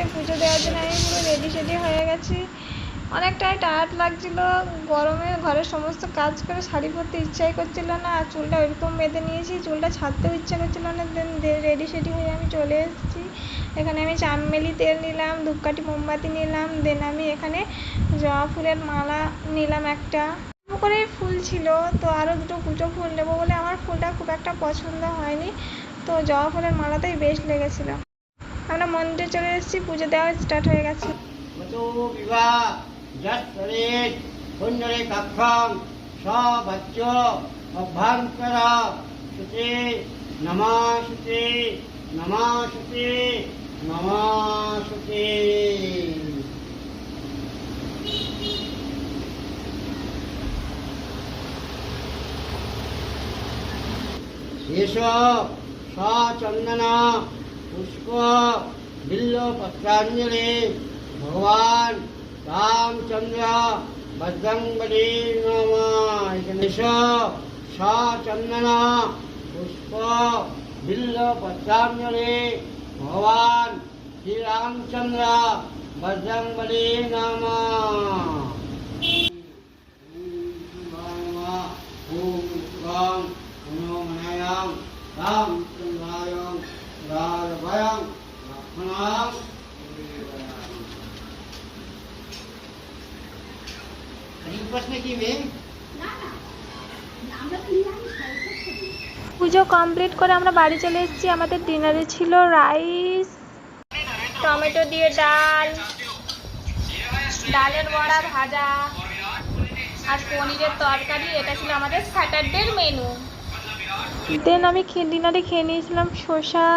মন্দিরে পুজো দেওয়ার জন্য আমি পুরো রেডি সেডি হয়ে গেছি। অনেকটাই টায়ার্ড লাগছিল, গরমে ঘরের সমস্ত কাজ করে শাড়ি পরতে ইচ্ছাই করছিল না, আর চুলটা ওইরকম বেঁধে নিয়েছি, চুলটা ছাড়তেও ইচ্ছা করছিল না। দেন রেডি সেডি হয়ে আমি চলে এসেছি। এখানে আমি চামেলি তেল নিলাম, ধূপকাঠি মোমবাতি নিলাম, দেন আমি এখানে জবা ফুলের মালা নিলাম একটা করে ফুল ছিল, তো আরও দুটো কুচো ফুল নেবো বলে আমার ফুলটা খুব একটা পছন্দ হয়নি, তো জবা ফুলের মালাটাই বেস্ট লেগেছিলো। আমরা মন্দিরে চলে এসেছি, পুজো দেওয়া স্টার্ট হয়ে গেছে। चंदन पुष्प बिल्व पत्रांजलि भगवान रामचंद्र बजरंगबली नमः। चंदन पुष्प बिल्व पत्रांजलि भगवान श्री रामचंद्र बजरंगबली नमः। পুজো কমপ্লিট করে আমরা বাড়ি চলে এসেছি। আমাদের ডিনারে ছিল রাইস, টমেটো দিয়ে ডাল, ডালের বড়া ভাজা আর পনিরের তরকারি। এটা ছিল আমাদের স্যাটারডের মেনু। দেন আমি ডিনারে খেয়ে নিয়েছিলাম শসা,